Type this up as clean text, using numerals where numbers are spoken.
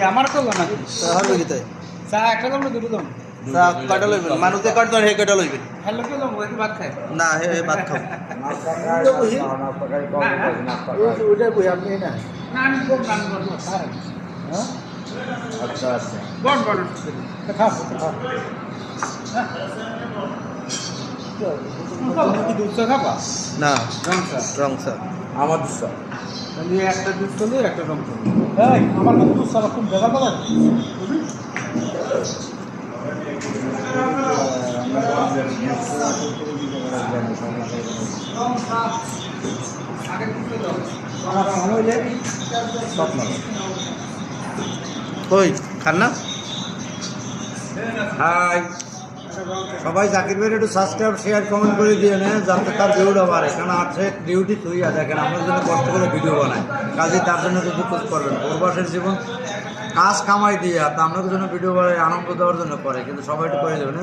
আমার করলো না চা একটা দাম না দুটো দাম চা কয়টা লইবেন মানুষে কয়টা হে কয়টা লইবেন হ্যালো কে দাম ওই ভাত খায় না হে ভাত খাও ওইটা কই আপনি না না আমি কোন নাম করব স্যার হ্যাঁ আচ্ছা আচ্ছা কোন কোন খাও খাও তুমি কি দুধ চা খাবা না রং চা আমার দুধ চা আমি একটা দুধ চলে একটা রং চা এই আমার দুধ চা খুব দেখা পাবেন কই খান না হাই সবাই জাকির ভাইয়ের একটু সাবস্ক্রাইব শেয়ার কমেন্ট করে দিয়ে নেন যাতে তার ভিউটা বাড়ে কারণ আছে ডিউটি তুই দেখেন আমরা জন্য কষ্ট করে ভিডিও বানাই কাজে তার জন্য কিছু খোঁজ করবেন প্রবাসের জীবন কাজ কামাই দিয়ে তা আপনাদের জন্য ভিডিও বানাই আনন্দ দেওয়ার জন্য করে কিন্তু সবাই একটু করে দেবেন